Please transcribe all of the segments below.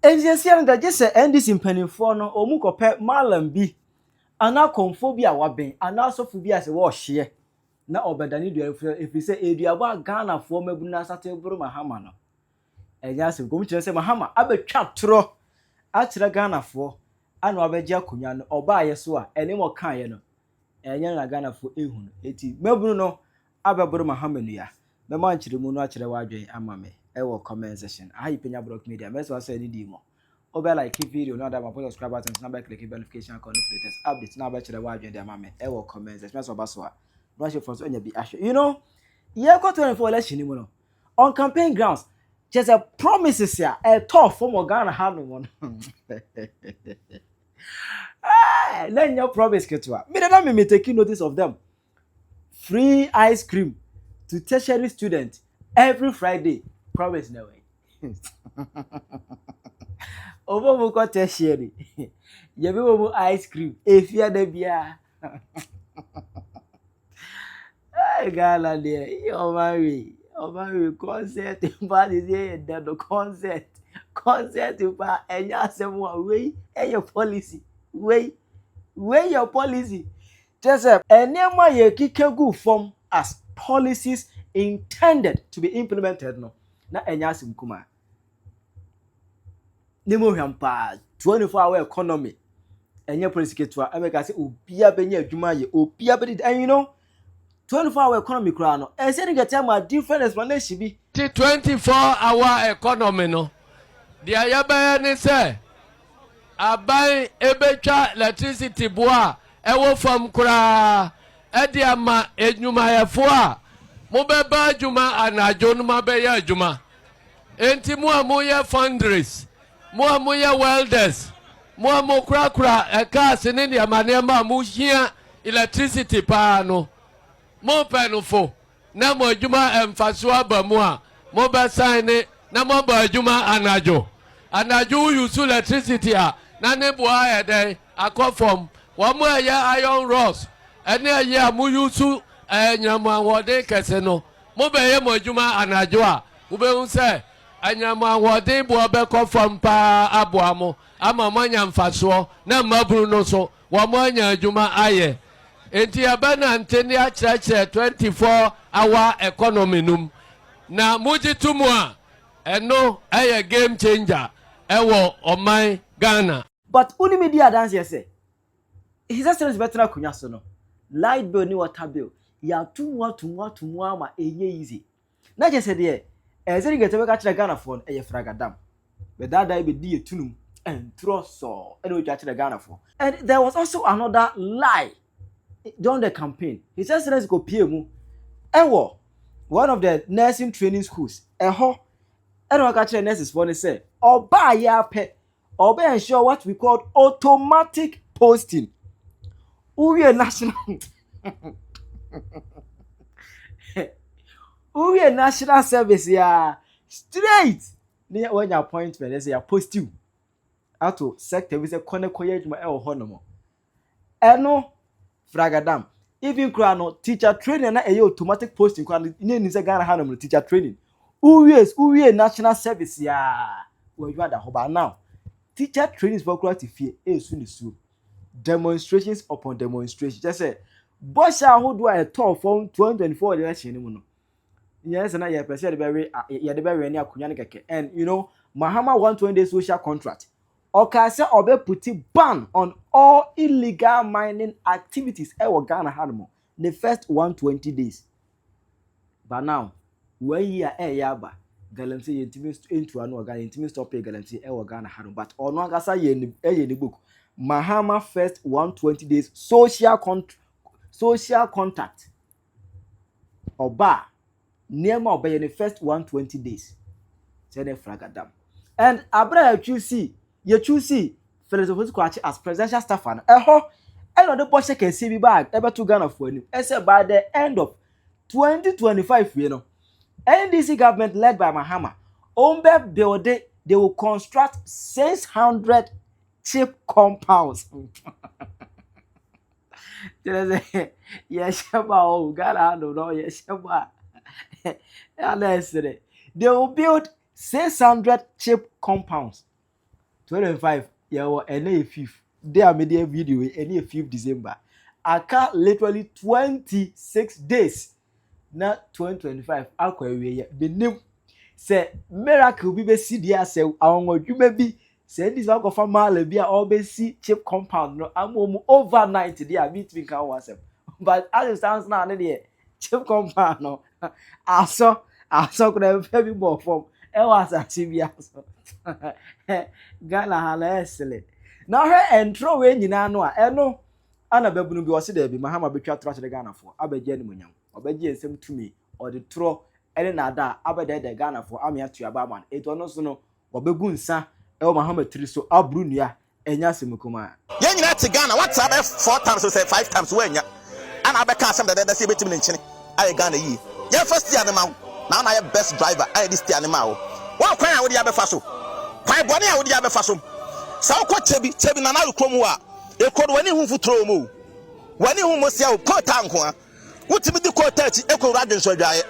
Ejiesi that just say NDC mpanimfoɔ no omu kɔpɛ malam bi ana konfo bi a waben ana asɔfo bi a se wo hye na obedani dua efi se eduaba Ghana fo mabu na sate buru Mahama no ejiesi kom kyerɛ sɛ Mahama abetwa toro a kyerɛ Ghana fo ana obegye akonya no oba ye so a ene mo kan ye no enye na Ghana fo ehunu eti mabu no abeburu Mahama nua me man kyerɛ mu no a kyerɛ wadwen ama me ewo comment section ayi Penyah Block Media me so say ni di mo obe like video no that my subscribe button na be click notification icon for latest update na be kyerɛ wadwen de ama me ewo comment section me so ba so a no share for so nya bi ahwe you know year 24 election ni mu no on campaign grounds just a promises ya a tough from Ghana ha no one let your promise ketwa me na me taking notice of them. Free ice cream to tertiary students every Friday. Promise no way. Over mo ko tertiary. You be mo ice cream. If you dey bia. Hey gala there. You marry. O marry concert ba dey there the concert. Concert ba enya asem wa we your policy. We your policy. Just enema ye kikegu form as policies intended to be implemented no na enya asim kuma nemo hwampa 24-hour economy enye policy ketua emeka say obia benya adwuma ye obia be and you know 24-hour economy kura no e say get am different explanation bi 24-hour economy no dia ya ba ne say abai ebetwa electricity boa ewo fam kura edi ama enyumayefo a mo beba adwuma anajo no ma be ya adwuma enti mo amoye fundraise mo amoye welders mo amokura cars ne dia mane ma mo hia electricity pa no mo penufo na mo adwuma emfaso abamu a mo be sign ne na mo ba adwuma anajo use electricity a na ne boa ya den akofom wo mo ya iron rods ene ya mo use anyama wode kese no mo be ye mo adwuma anajo a wo be hu se anyama wode bo be kofom pa aboa mo ama mo anya mfaso na maburu no so wo mo anya adwuma aye enti abana ntene a kyerɛkyerɛ 24-hour economy num na mujitumu a eno eye game changer ewo oman Ghana. But only media dance here say his excellence better kunya so no light bill ni water bill ya tumu ama enye easy na je say there ezeri get we ka kire Ghana for eye fragadam but that day be die tunum and troso and we kire Ghana for. And there was also another lie during the campaign. His excellence go PM ewo one of the nursing training schools eho and we ka kire nurses for say oba ya pe oba ensure what we call automatic posting. Uwe national Uwe national service ya straight near when your appointment they say ya post you ato sector we say kone koye adwuma e wo ho no mo eno fragadam even kra no teacher training na e automatic posting kwa ni say Ghana ha no teacher training uwe national service ya we you ada ho ba now teacher training is for kra ti fie e su ni su demonstrations upon demonstrations. Just say Bosha ahodo a top from 2024 election ni mu no yes na ye person ye de be we ni akunya ne keke. And you know Mahama 120 social contract oka say obe puti ban on all illegal mining activities e wo Ghana hanmo the first 120 days. But now when year ya ba galamsey ye ntimi into anu Ghana ntimi stop pay galamsey e wo Ghana hanmo but ono agasa ye ni book Mahama first 120 days social contact oba nearma obey in the first 120 days say fragadam. And abra you see philosophy kwachi as presidential staffer eho eno de boche can see bag ebe to Ghana for him. I said by the end of 2025 you know NDC government led by Mahama Ombe building they will construct 600 cheap compounds. Yes, Ghana no yes. They will build 600 cheap compounds 2025 yawo ene 5th day a media video ene 5th December aka literally 26 days na 2025 akwa ewie benim se miracle bi be si dia se awon adwuma bi se dis akofa mala bi a obesi chip compound no amomu overnight dia between kan wasem but as it stands now na dey chip compound no aso kura fe bi bo form e was ati bi aso Ghana hala esele na he entro we nyina no a eno ana babunu bi wose da bi Mahama betwa tro kire Ghana fo abaje ni munyam obaje ensem tumi ode tro ene na da abada da Ghana fo amia tuaba man eto no so no obegu nsa e o Mahama tiri so abru nua enya semukuma ye nyina te Ghana what up 4 times or say 5 times we nya ana abeka asem da say betimi nchine aye Ghana yi ye first year ma na na ye best driver aye this year ma wo kwan a wo dia befa so kwan bone a wo dia befa so sa wo ko chebi na na ukrom a ekodo wani hu futro mu wani hu mosia wo kota nko a wotimi di kota achi ekowura dwenso adwaye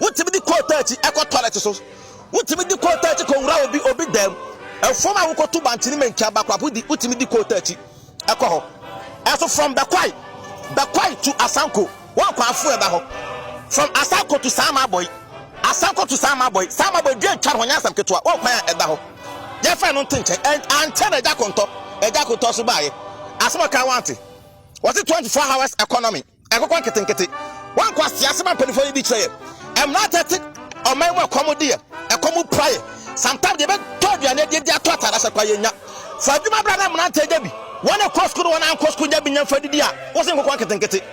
wotimi di kota achi ekọ toilet so wotimi di kota achi ko wura obi dem efom a wo ko to bantini menkia bakwapo di wotimi di kota achi ekọ ho eso from the kwai to Asanko one kwa afu eda ho from Asanko to Sama boy dwe twa ho nyasam ketwa one kwa eda ho je fa no ntenche and tell eja konto so baaye asema kan wante was it 24 hours economy ekokwa nketenkete one kwa siasema penifo di cheye am not take o mai wa komodie ekomu prayer sometimes they be told you na dey atota da sekwa yenya fa adwuma bra na mna nteja bi one cross kudo one cross kudo bi nyamfa didi a wo se kokwa nketenkete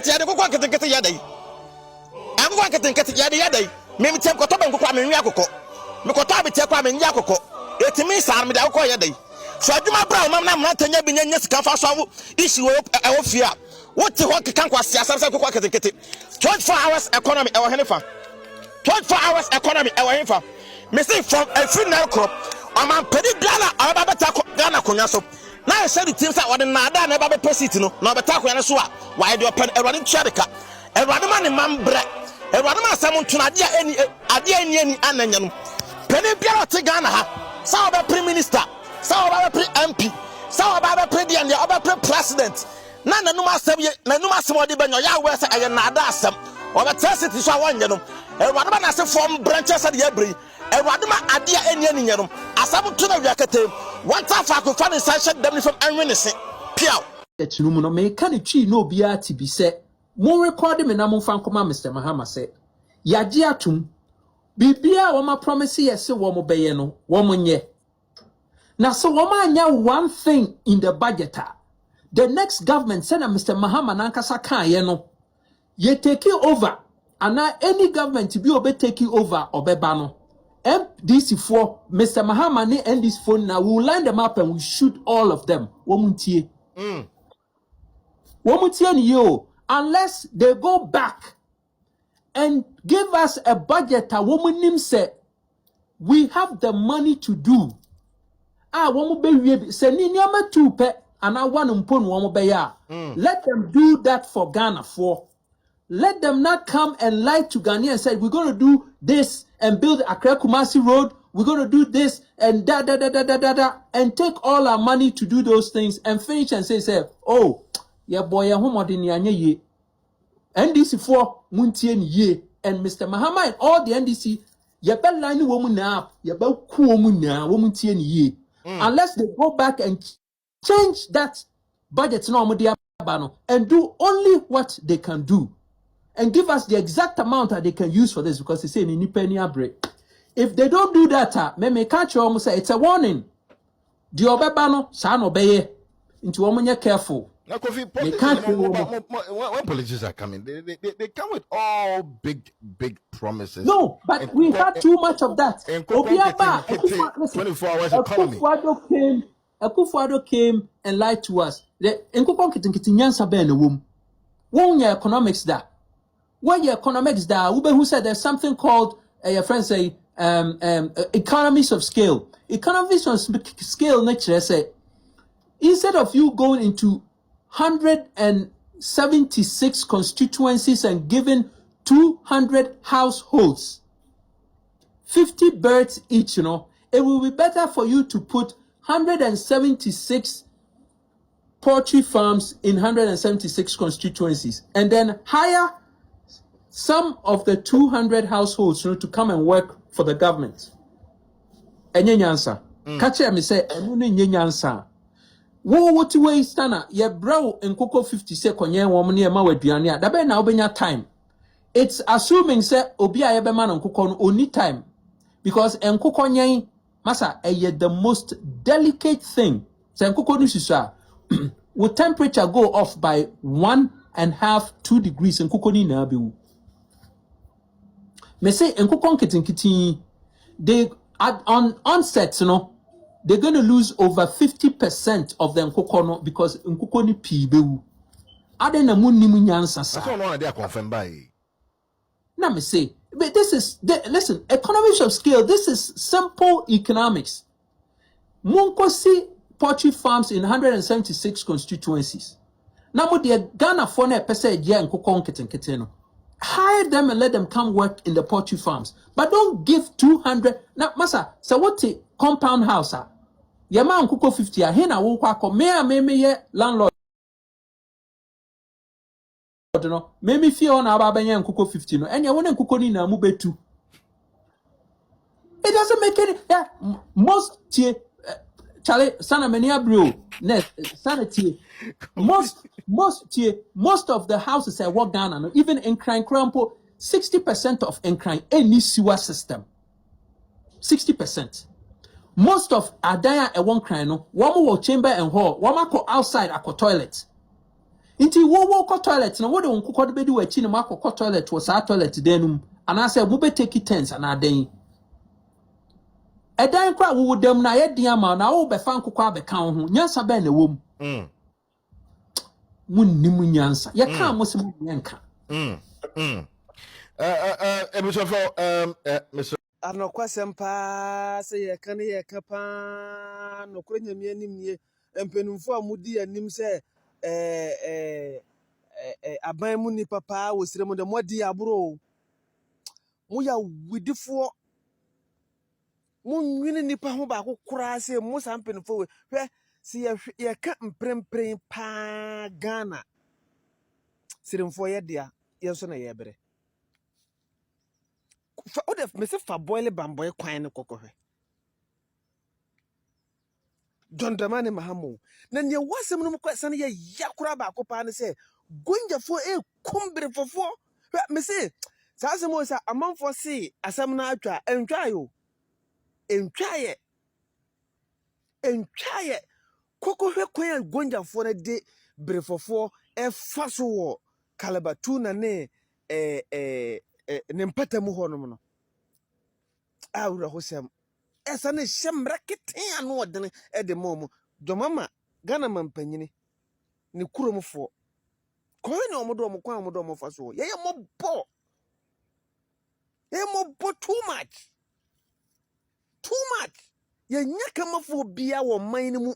ya de kokwa nketenkete ya dai akokwa nketenkete ya dai memi tem ko to ban kokwa menwi akokọ me ko to abete kwa menwi akokọ etimi san me da akokọ ya dai fa adwuma bra o na mna ntanya bi nyanya sika fa so awo isi wo fie a what ho kekan kwa siasa se kokwa nketenkete 24 hours economy e wo henefa 24 hours economy e wo henefa me say from a funeral crop am pedi Ghana aba beta Ghana konya so na e say the team say odi na ada na eba be president no na beta konya so a why do open erwade ntwedeka erwade ma ne mambre erwade ma asem ntuna ade eni ananya no pedi biara te Ghana ha sa oba prime minister sa oba pre MP sa oba pre dia ne oba pre president na nanum asem odi benyo ya we say aye na ada asem oba city so awonye no erwade ma na se form branches ade abrei erwade ma ade eni nyano asam to na wiakete one time fa ko fa ne sanction dem from anwenese piao etunumu no me ka ne twi no bia ti bi se mo record me na mo fa nkoma Mr. Mahama se yaje atum bibia wo ma promise yes wo mo beye no wo mo nye na so wo ma anya one thing in the budget the next government say na Mr. Mahama na nkasa kan ye no ye take over and any government be obe take over obeba no MDC for Mr. Mahama ni NDC phone now we will line them up and we shoot all of them. Womuntie. Womuntie ni yo. Unless they go back and give us a budget a woman say we have the money to do. Womu be say ni nyama tupe and I want mpon womu be ya. Let them do that for Ghana for. Let them not come and lie to Ghanaians and say, we're going to do this and build Accra Kumasi Road. We're going to do this and and take all our money to do those things and finish and say, oh, yeah, boy, ya home ye. NDC for Muntien ye. And Mr. Mahama and all the NDC, ya be line woman up, ya be cool woman now, Womuntien ye. Unless they go back and change that budget and do only what they can do. And give us the exact amount that they can use for this because they say in Penyah break. If they don't do that, me catch you almost say it's a warning. The obebano san obeye into woman careful. Now, when politicians are coming, they come with all big promises. No, but we had too much of that. 24 hours economy. Akufo-Addo came and lied to us. The nyansa be na wom. Won your economics da. When your economics da, who said there's something called your friends say economies of scale. Economies of scale nature say instead of you going into 176 constituencies and giving 200 households 50 birds each, it will be better for you to put 176 poultry farms in 176 constituencies and then hire some of the 200 households to come and work for the government. Enye nyansa. Kache me say enu ne nye nyansa. Wo ti we stana ye bro nkoko 50 se konye wom ne ma waduane a dabe na obenya time. It's assuming say obi a ye be ma nkoko no oni time because nkoko nyen masa the most delicate thing. Say nkoko no sisa will temperature go off by 1.5-2 degrees nkoko ni na be wu. Me say nkoko nkitinkiti they on onset they're going to lose over 50% of the nkoko because nkoko ni pi bewu ade na munni munyansa sa. That's all no they are confirmed by. Na me say but listen, economies of scale, this is simple economics. Munko see poultry farms in 176 constituencies. Na mo de Ghana for na pese je nkoko nkitinkiti no. Hire them and let them come work in the poultry farms. But don't give 200. Now, masa, so what the compound house? Your man kuko 50. Hena wo kwa me ye landlord. No, me feel on about benya kuko 50. No, and you want kuko ni na mube too. It doesn't make any. Yeah, most Charlie, sana menia bro. Sanity. Most of the houses I walk down, even in Crime Crampo, 60% of Crime any sewer system. 60%. Most of Adaya and one crime, one more chamber and hall, one more outside a toilet. Inti wo walk toilet, no what on cook bedi we chin marco toilet was our toilet denum, and I said, Mube take it tense and our day. A dying crowd would them na yet diama now be fan cook be count, Yansa ben the womb. Munni munyansa ya ka mo se munyanka Mr. Anokwasɛm paa sɛ yɛka ne yɛka paa nokora nyame anim nie mpanimfo a mudi anim sɛ aban mu nipa paa wɔ sire mu de mɔdi aboro mo ya widifoɔ mo nwini nipa ho baako koraa sɛ mo sa mpanimfo we hwɛ sɛ yɛka mprempren paa Ghana sirimfoɔ yɛ dea yɛnso na yɛbrɛ o de me se fa boile bamboy kwan ne kokohwe John Mahama na ne wasem no kwasa ne yakura ba ko pa ne se gonjafo kumbere fofo me se sa asem sa amanfo se asem na atwa entwaye kokohwe kwan gonjafo na de brefofo fa so wo kalabatu na ne ne mpatamu ho no awura hosem esa ne hyemra keten ano odene de mom domama Ghana mampanyini ne kuromfo ko ne omodo omkwan omodo omfa so ye mobbo too much ye nyakamafo bia wo man mu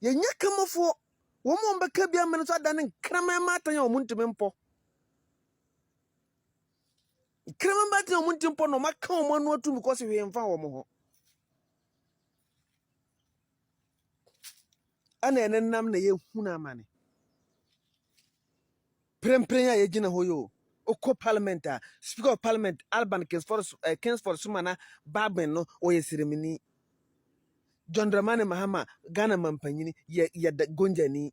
ye nyakamafo wo mo mbeka bia men so adane nkrama matan ya omuntime mpo krama matan ya omuntime mpo no maka o manu atu because we mfa wo mo ho ana enenam na ye huna amane prempren ya ye gina hoyo oko parliament speaker of parliament Alban Kingsford Sumana Babin no o ye seremoni John Mahama Ghana mampanyini ye gonjani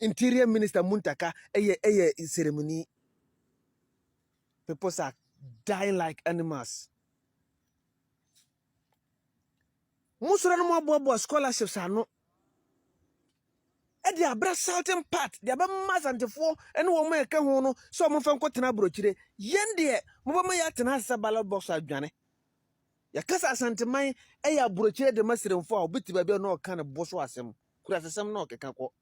interior minister Muntaka eye ceremony. People are dying like animals. Musura no mo scholarships ano e dia bra certain part dia ba mazantefo ene wo mo eka ho no so mo fa nkotena brochire yende mo ba ma ya tena sa ballot box adwane ya kasa asanteman e ya brochire de masiremfo a obiti ba bi no ka ne boso asem kura asem no keka ko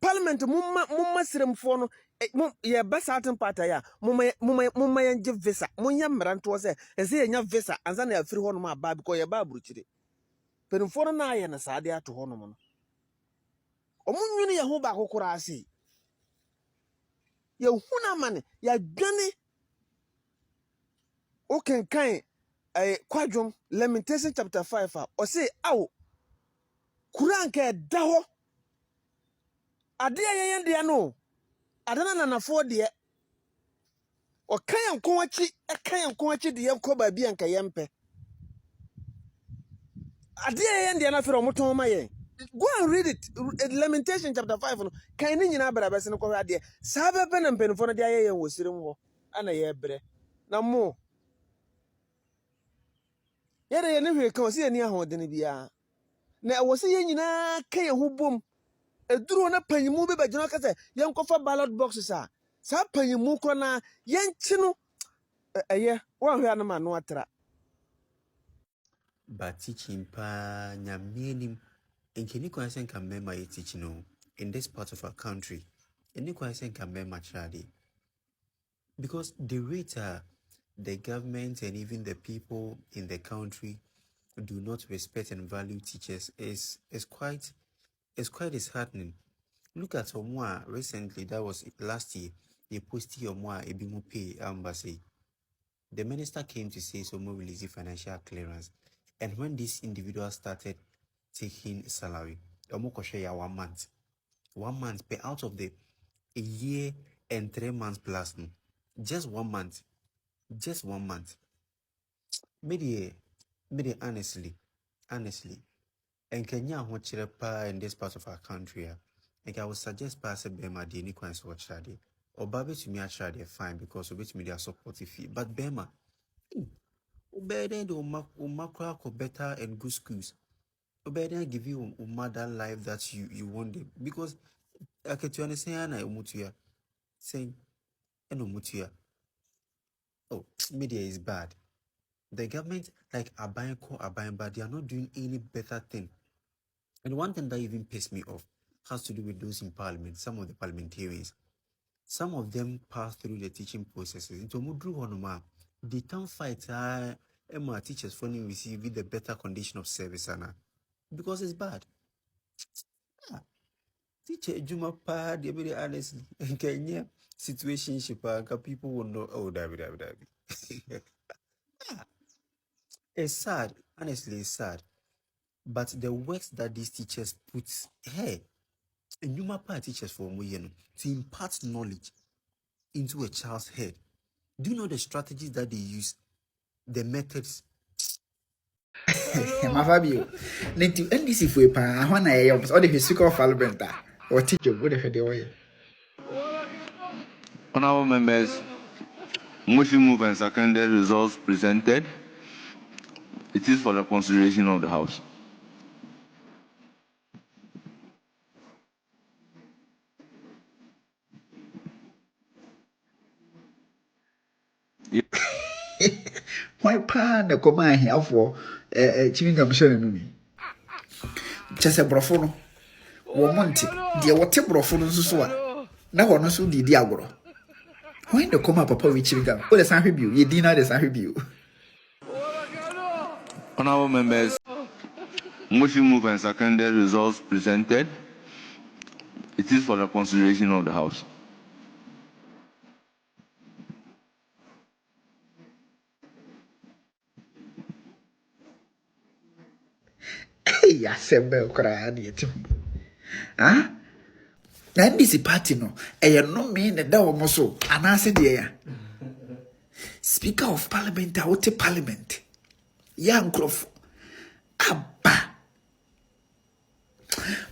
parliament mumma siremfo no ye ba certain part ya mumma yanje visa munya mranto se ese yenya visa anza na afiri ho no ma ba because ye ba brochire penfo no na ye na saade ato ho no no omunwini ye ho ba kokora ase ye huna mane ya dwane o kenkan kwadwom Lamentation chapter 5 or say aw kuranka daho ade ayen de no adana nanafo de o kan ko achi de yanko ba bi anka yempe ade ayen de na fere omoton ma yen go and read it. Lamentation chapter 5 no kan ni nyina bra bese no ko ade sa be be na mpenfo no de ayen wo sirim ho ana ye bre na mo yere ye ne hwe kan o se ni ahodene bia na wo se ye nyina kan ye ho bom eduro na panyimu be bagina ka se yenkofa ballot boxes a sa panyimu ko na yenchi no eye wan hwe anama no atra But teaching pa nyamienim enkeni kwa sen kan mema ye teaching no in this part of our country. Eni kwa sen kan mema trade. Because the rate the government and even the people in the country do not respect and value teachers is quite disheartening. Look at Omwa recently, that was last year, they posted Omwa Ebimu pay embassy. The minister came to say so more releasing financial clearance. And when this individual started taking salary, Omo share 1 month. 1 month pay out of the a year and 3 months plus. No. Just 1 month. Just 1 month. Maybe honestly. And Kenya in this part of our country. I would suggest pass a Bema the any coins watch that. Or Baby to me actually fine because of which media supportive fee. But Bema better the better and good schools. Better give you mother life that you want it. Because I can to understand I umutuya saying and umutuya. Oh, media is bad. The government like Abayang, but they are not doing any better thing. And one thing that even pissed me off has to do with those in parliament, some of the parliamentarians. Some of them pass through the teaching processes. Into Mudru Honoma, they can fight Emma teachers for receive the better condition of service, because it's bad. Teacher Juma pa, they very honestly, in Kenya situationship, people will know. Oh, David. It's sad. Honestly, it's sad. But the works that these teachers put, hey, and Juma pa teachers for Moyeno to impart knowledge into a child's head. Do you know the strategies that they use? The methods. Mafabio. Nentu NDC foi pa hwana ye yom so de hwesika of Alberta. O teacher go de hwede wo ye. Honorable members, motion move and seconded results presented. It is for the consideration of the House. Why pa na koma ahiafo chimingam hye no ni. Chese brofo no. Wo monte de wote brofo no nso a na wono so didi agoro. When the koma papa we chimingam. O de san hwebio, ye di na de san hwebio. Honorable members, motion move and seconded results presented. It is for the consideration of the House. Hey, assemble kra na yetim. Ah? Na NDC party no, no me na da wo mo so, anase de ya. Speaker of Parliament, out Parliament. Young Croft. Abba.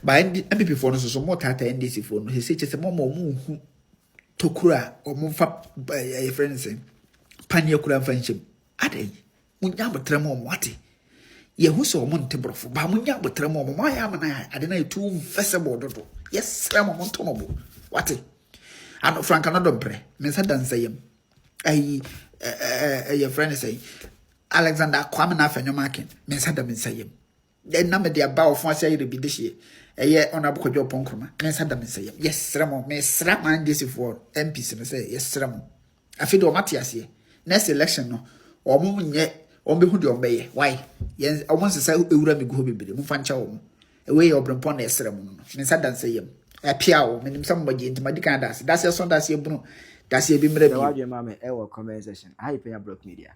By MP for no so more tata NDC for no. He said just a more tokura or monfa a friend saying Penyah kura friendship. Ade. Munyam tremor wati. Ye who saw Montebrofo, Bamunya but tremor, my amana, I didn't too visible. Yes, Ramon Montonobo. What? I know Frank another pre. Miss Hadan say him. Your friend say Alexander Kwamina Fenomakin, Miss Hadan say him. Then number the above for say to be this year. A year on a book of your poncroma. Miss Hadan say him. Yes, Ramon, Miss Raman this for MPs and say, yes, Ramon. I feel Matthias here. Next election, no, or moon yet. On be who do obey. Why? Yes, I want to say, Ura be go be the Mufancha. Away or Brampon, a ceremony. Miss Hadan say him. A piao, meaning somebody into my decandas. That's your son, that's your bruno. That's your bimmer. Mamma, our conversation. I pay a broke media.